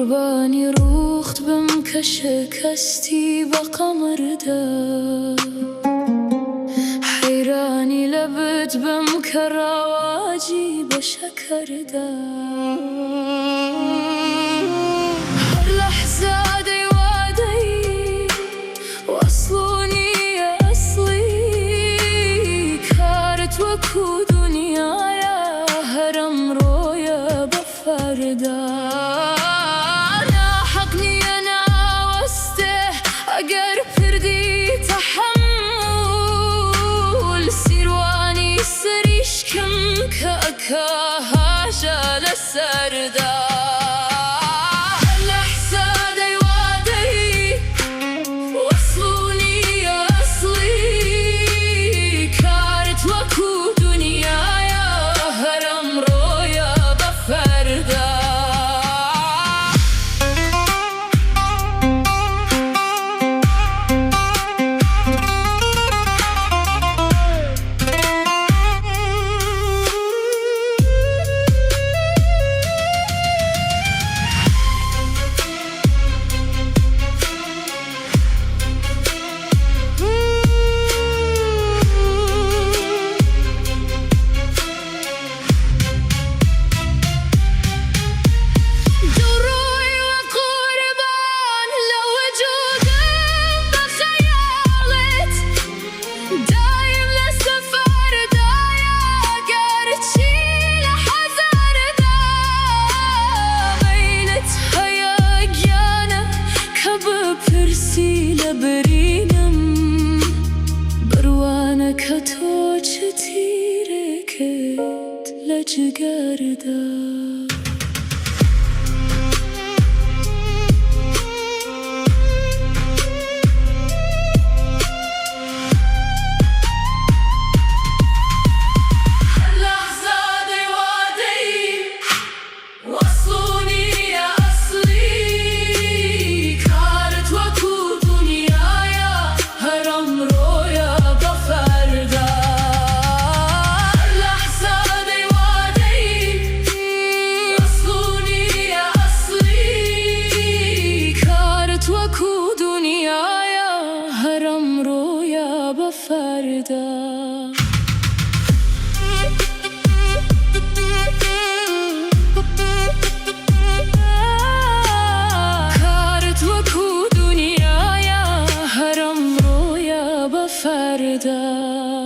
قربانی روخت بم که شکستی با قمرده، حیرانی لبت بم که رواجی به شکرده. هر لحظه دی وادی وصلونی اصلی، کارت وکو دنیایا هرم رویا بفرده. اگر پردی تحمل سیروانی سریش کم که اکاها جال سرده. لحظه دی وادی وصلونی اصلی، کارت وکو دنیایا هرم رویا بفرده. پرسی لبرینم بروانه که تو چتیره کت لجگرده. وکو دنیایا هرم رویا بفرده. کارت وکو دنیایا هرم رویا بفرده.